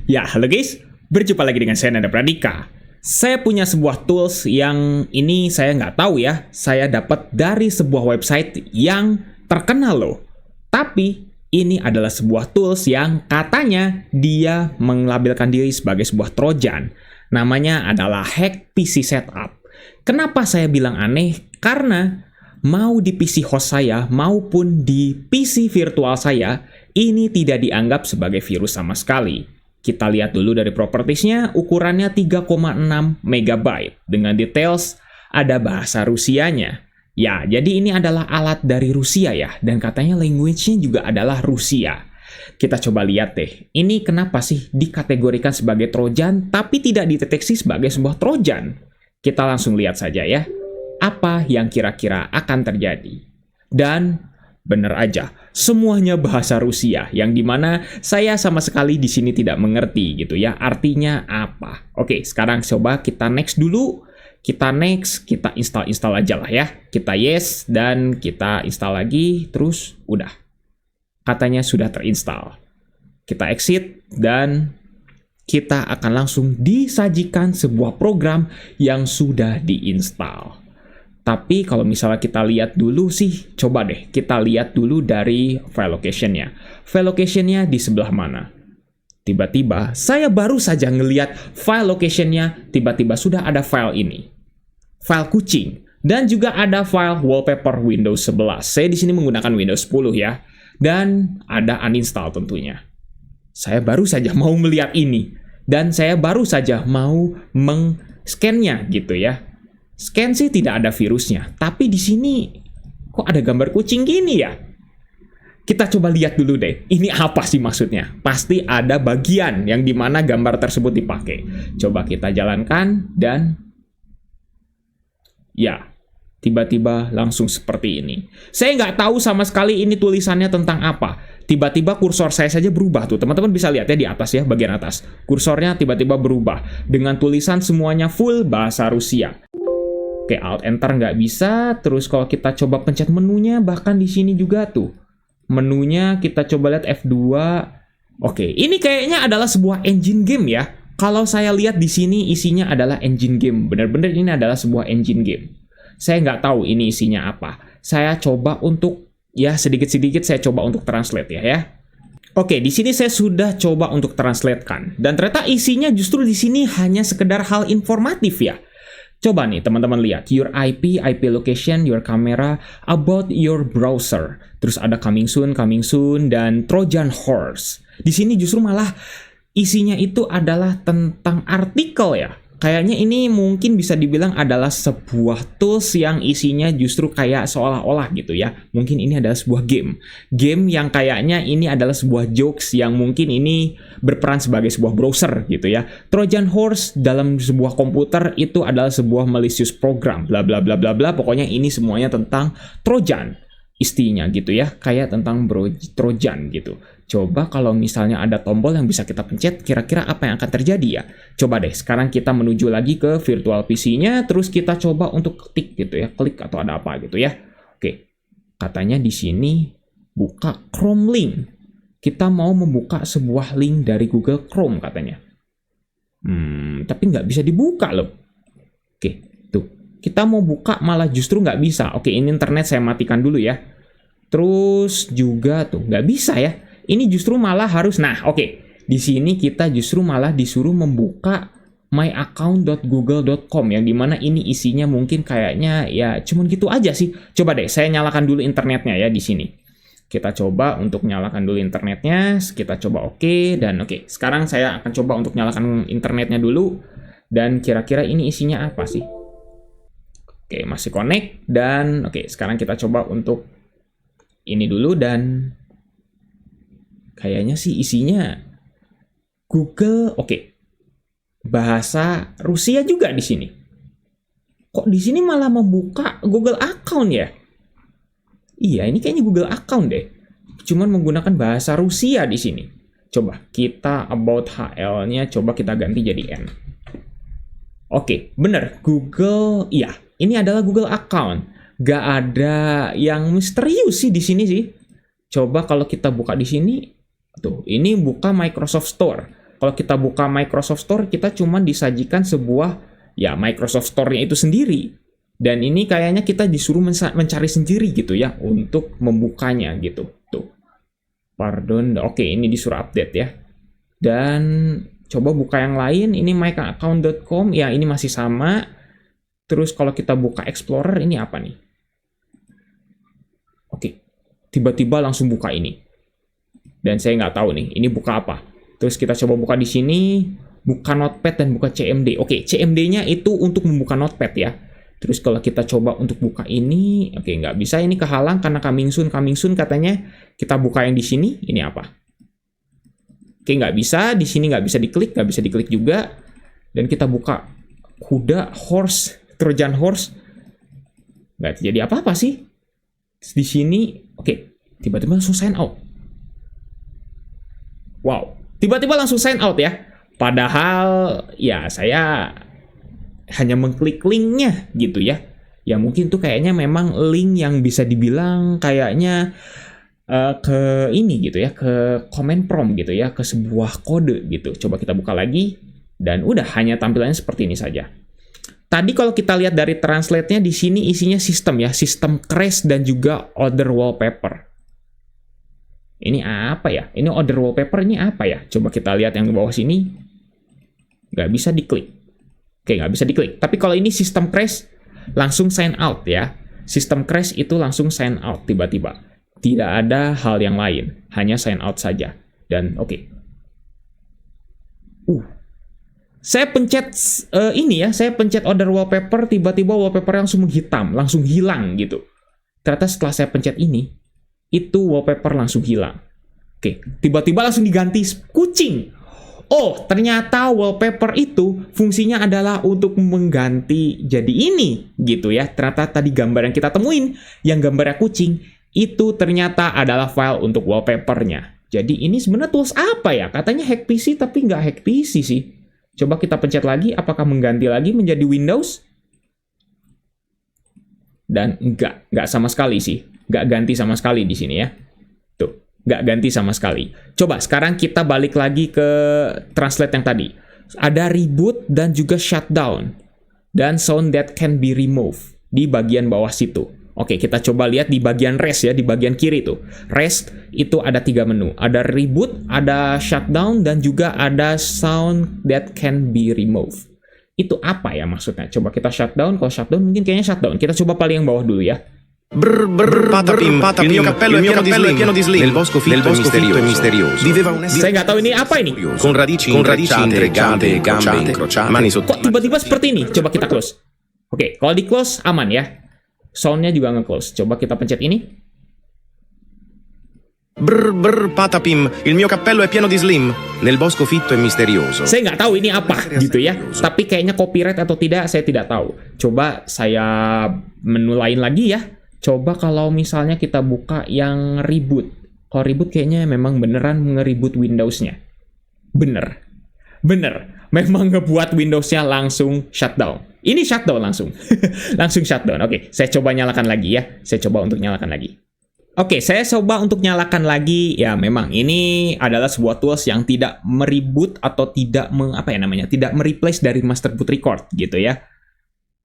Ya, halo guys. Berjumpa lagi dengan saya Nanda Pradika. Saya punya sebuah tools yang ini saya nggak tahu ya. Saya dapat dari sebuah website yang terkenal loh. Tapi ini adalah sebuah tools yang katanya dia melabelkan diri sebagai sebuah trojan. Namanya adalah Hack PC Setup. Kenapa saya bilang aneh? Karena mau di PC host saya maupun di PC virtual saya, ini tidak dianggap sebagai virus sama sekali. Kita lihat dulu dari propertiesnya, ukurannya 3,6 MB. Dengan details, ada bahasa Rusianya. Ya, jadi ini adalah alat dari Rusia ya, dan katanya language-nya juga adalah Rusia. Kita coba lihat deh, ini kenapa sih dikategorikan sebagai trojan, tapi tidak dideteksi sebagai sebuah trojan? Kita langsung lihat saja ya, apa yang kira-kira akan terjadi. Dan bener aja, semuanya bahasa Rusia, yang dimana saya sama sekali di sini tidak mengerti gitu ya, artinya apa. Oke, sekarang coba kita next dulu. Kita next, kita install aja lah ya. Kita yes, dan kita install lagi, terus udah. Katanya sudah terinstall. Kita exit, dan kita akan langsung disajikan sebuah program yang sudah diinstal. Tapi kalau misalnya kita lihat dulu sih, coba deh kita lihat dulu dari file location-nya. File location-nya di sebelah mana? Tiba-tiba saya baru saja ngelihat file location-nya, tiba-tiba sudah ada file ini. File kucing. Dan juga ada file wallpaper Windows 11. Saya di sini menggunakan Windows 10 ya. Dan ada uninstall tentunya. Saya baru saja mau melihat ini. Dan saya baru saja mau meng-scan-nya gitu ya. Scan sih tidak ada virusnya, tapi di sini kok ada gambar kucing gini ya? Kita coba lihat dulu deh, ini apa sih maksudnya? Pasti ada bagian yang dimana gambar tersebut dipakai. Coba kita jalankan dan ya, tiba-tiba langsung seperti ini. Saya nggak tahu sama sekali ini tulisannya tentang apa. Tiba-tiba kursor saya saja berubah tuh. Teman-teman bisa lihat ya di atas ya, bagian atas. Kursornya tiba-tiba berubah dengan tulisan semuanya full bahasa Rusia. Oke, Alt Enter nggak bisa. Terus kalau kita coba pencet menunya, bahkan di sini juga tuh. Menunya kita coba lihat F2. Oke, ini kayaknya adalah sebuah engine game ya. Kalau saya lihat di sini isinya adalah engine game. Benar-benar ini adalah sebuah engine game. Saya nggak tahu ini isinya apa. Saya coba untuk, ya sedikit-sedikit saya coba untuk translate ya. Oke, di sini saya sudah coba untuk translatekan. Dan ternyata isinya justru di sini hanya sekedar hal informatif ya. Coba nih teman-teman lihat, your IP location, your camera, about your browser. Terus ada coming soon, dan Trojan horse. Di sini justru malah isinya itu adalah tentang artikel ya. Kayaknya ini mungkin bisa dibilang adalah sebuah tools yang isinya justru kayak seolah-olah gitu ya. Mungkin ini adalah sebuah game. Game yang kayaknya ini adalah sebuah jokes yang mungkin ini berperan sebagai sebuah browser gitu ya. Trojan horse dalam sebuah komputer itu adalah sebuah malicious program. Bla bla bla bla bla. Pokoknya ini semuanya tentang Trojan. Istinya gitu ya. Kayak tentang Trojan gitu. Coba kalau misalnya ada tombol yang bisa kita pencet, kira-kira apa yang akan terjadi ya? Coba deh, sekarang kita menuju lagi ke virtual PC-nya, terus kita coba untuk klik gitu ya, klik atau ada apa gitu ya. Oke, katanya di sini buka Chrome link. Kita mau membuka sebuah link dari Google Chrome katanya. Tapi nggak bisa dibuka loh. Oke, tuh. Kita mau buka malah justru nggak bisa. Oke, ini internet saya matikan dulu ya. Terus juga tuh, nggak bisa ya. Ini justru malah harus, di sini kita justru malah disuruh membuka myaccount.google.com yang dimana ini isinya mungkin kayaknya ya cuman gitu aja sih. Coba deh, saya nyalakan dulu internetnya ya di sini. Kita coba untuk nyalakan dulu internetnya, kita coba dan oke. Sekarang saya akan coba untuk nyalakan internetnya dulu dan kira-kira ini isinya apa sih? Oke, masih connect dan oke, sekarang kita coba untuk ini dulu dan kayaknya sih isinya Google, bahasa Rusia juga di sini. Kok di sini malah membuka Google account ya? Iya, ini kayaknya Google account deh. Cuman menggunakan bahasa Rusia di sini. Coba kita about HL-nya coba kita ganti jadi N. Oke, bener Google, iya, ini adalah Google account. Gak ada yang misterius sih di sini sih. Coba kalau kita buka di sini. Tuh, ini buka Microsoft Store. Kalau kita buka Microsoft Store, kita cuma disajikan sebuah ya Microsoft Store-nya itu sendiri. Dan ini kayaknya kita disuruh mencari sendiri gitu ya untuk membukanya gitu. Tuh. Pardon, oke ini disuruh update ya. Dan coba buka yang lain, ini myaccount.com, ya ini masih sama. Terus kalau kita buka Explorer, ini apa nih? Oke, tiba-tiba langsung buka ini. Dan saya nggak tahu nih, ini buka apa. Terus kita coba buka di sini, buka Notepad dan buka CMD. Oke, CMD-nya itu untuk membuka Notepad ya. Terus kalau kita coba untuk buka ini, oke nggak bisa, ini kehalang karena coming soon katanya. Kita buka yang di sini, ini apa? Oke nggak bisa, di sini nggak bisa diklik juga. Dan kita buka kuda, horse, Trojan horse, nggak terjadi apa-apa sih. Di sini, oke, tiba-tiba langsung sign out. Wow, tiba-tiba langsung sign out ya. Padahal ya saya hanya mengklik linknya gitu ya. Ya mungkin tuh kayaknya memang link yang bisa dibilang kayaknya ke ini gitu ya, ke command prompt gitu ya, ke sebuah kode gitu. Coba kita buka lagi dan udah hanya tampilannya seperti ini saja. Tadi kalau kita lihat dari translate-nya di sini isinya sistem ya, sistem crash dan juga order wallpaper. Ini apa ya? Ini order wallpaper ini apa ya? Coba kita lihat yang di bawah sini. Nggak bisa diklik. Oke, nggak bisa diklik. Tapi kalau ini sistem crash, langsung sign out ya. Sistem crash itu langsung sign out tiba-tiba. Tidak ada hal yang lain. Hanya sign out saja. Dan oke. Saya pencet ini ya. Saya pencet order wallpaper, tiba-tiba wallpaper langsung menghitam. Langsung hilang gitu. Ternyata setelah saya pencet ini, itu wallpaper langsung hilang. Oke, tiba-tiba langsung diganti kucing. Oh, ternyata wallpaper itu fungsinya adalah untuk mengganti jadi ini, gitu ya. Ternyata tadi gambar yang kita temuin, yang gambarnya kucing, itu ternyata adalah file untuk wallpapernya. Jadi ini sebenarnya tools apa ya? Katanya hack PC, tapi nggak hack PC sih. Coba kita pencet lagi, apakah mengganti lagi menjadi Windows? Dan nggak sama sekali sih. Nggak ganti sama sekali di sini ya. Tuh. Nggak ganti sama sekali. Coba sekarang kita balik lagi ke translate yang tadi. Ada reboot dan juga shutdown. Dan sound that can be removed. Di bagian bawah situ. Oke, kita coba lihat di bagian rest ya. Di bagian kiri tuh. Rest itu ada 3 menu. Ada reboot, ada shutdown, dan juga ada sound that can be removed. Itu apa ya maksudnya? Coba kita shutdown. Kalau shutdown mungkin kayaknya shutdown. Kita coba paling yang bawah dulu ya. Patapim, il mio cappello è pieno di slim. Nel bosco fitto e misterioso. Viveva un essere. Saya nggak tahu ini apa ini. Con radici intrecciate, gambe incrociate, mani sotto. Kok tiba-tiba seperti ini? Coba kita close. Oke, kalau di close aman ya. Soundnya juga nge-close. Coba kita pencet ini. Patapim, il mio cappello è pieno di slim. Nel bosco fitto e misterioso. Saya nggak tahu ini apa gitu ya. Tapi kayaknya copyright atau tidak saya tidak tahu. Coba saya menu lain lagi ya. Coba kalau misalnya kita buka yang reboot. Kalau reboot kayaknya memang beneran nge-reboot Windows-nya. Bener. Memang ngebuat Windows-nya langsung shutdown. Ini shutdown langsung. Langsung shutdown. Oke, saya coba nyalakan lagi ya. Saya coba untuk nyalakan lagi. Oke, saya coba untuk nyalakan lagi. Ya, memang ini adalah sebuah tools yang tidak mereboot atau tidak tidak mereplace dari master boot record gitu ya.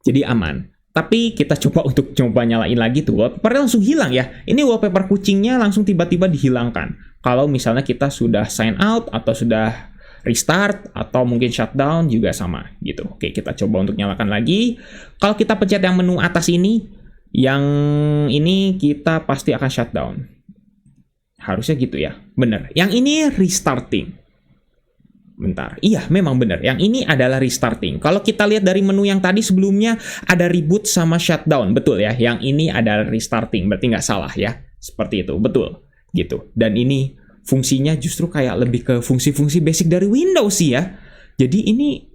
Jadi aman. Tapi kita coba untuk nyalain lagi tuh. Wallpaper langsung hilang ya. Ini wallpaper kucingnya langsung tiba-tiba dihilangkan. Kalau misalnya kita sudah sign out atau sudah restart atau mungkin shutdown juga sama gitu. Oke, kita coba untuk nyalakan lagi. Kalau kita pencet yang menu atas ini, yang ini kita pasti akan shutdown. Harusnya gitu ya. Bener. Yang ini restarting. Bentar. Iya, memang benar. Yang ini adalah restarting. Kalau kita lihat dari menu yang tadi sebelumnya ada reboot sama shutdown. Betul ya. Yang ini adalah restarting. Berarti nggak salah ya. Seperti itu. Betul. Gitu. Dan ini fungsinya justru kayak lebih ke fungsi-fungsi basic dari Windows sih ya. Jadi ini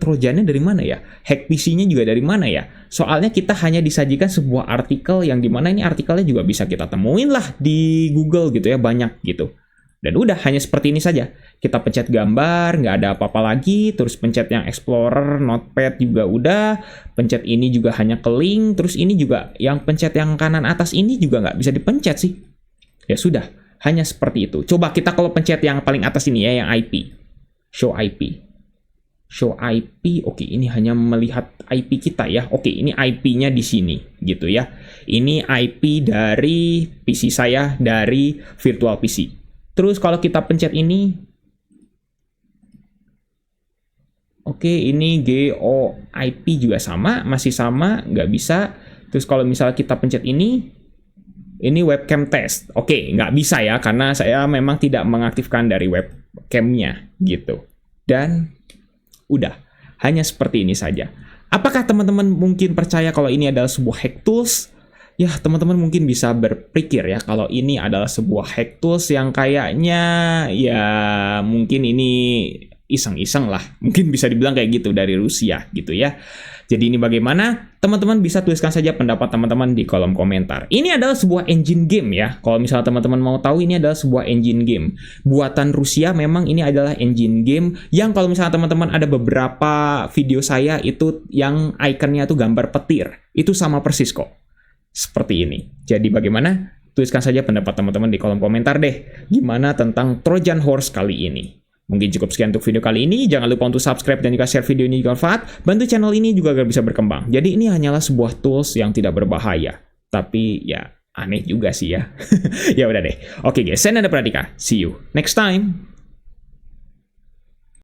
trojannya dari mana ya? Hack PC-nya juga dari mana ya? Soalnya kita hanya disajikan sebuah artikel yang dimana ini artikelnya juga bisa kita temuin lah di Google gitu ya. Banyak gitu. Dan udah, hanya seperti ini saja. Kita pencet gambar, nggak ada apa-apa lagi. Terus pencet yang Explorer, Notepad juga udah. Pencet ini juga hanya ke link. Terus ini juga, yang pencet yang kanan atas ini juga nggak bisa dipencet sih. Ya sudah, hanya seperti itu. Coba kita kalau pencet yang paling atas ini ya, yang IP. Show IP. Show IP, oke, ini hanya melihat IP kita ya. Oke, ini IP-nya di sini gitu ya. Ini IP dari PC saya, dari virtual PC. Terus kalau kita pencet ini, oke, ini GOIP juga sama, masih sama, nggak bisa. Terus kalau misalnya kita pencet ini webcam test. Oke, nggak bisa ya, karena saya memang tidak mengaktifkan dari webcamnya gitu. Dan udah, hanya seperti ini saja. Apakah teman-teman mungkin percaya kalau ini adalah sebuah hack tools? Ya, teman-teman mungkin bisa berpikir ya kalau ini adalah sebuah hack tools yang kayaknya ya mungkin ini iseng-iseng lah. Mungkin bisa dibilang kayak gitu dari Rusia gitu ya. Jadi ini bagaimana? Teman-teman bisa tuliskan saja pendapat teman-teman di kolom komentar. Ini adalah sebuah engine game ya. Kalau misalnya teman-teman mau tahu, ini adalah sebuah engine game. Buatan Rusia, memang ini adalah engine game yang kalau misalnya teman-teman ada beberapa video saya itu yang ikonnya tuh gambar petir. Itu sama persis kok. Seperti ini. Jadi bagaimana? Tuliskan saja pendapat teman-teman di kolom komentar deh. Gimana tentang Trojan Horse kali ini? Mungkin cukup sekian untuk video kali ini. Jangan lupa untuk subscribe dan juga share video ini jika bermanfaat. Bantu channel ini juga agar bisa berkembang. Jadi ini hanyalah sebuah tools yang tidak berbahaya. Tapi ya aneh juga sih ya. Ya udah deh. Oke guys, saya Nanda Pradika. See you next time.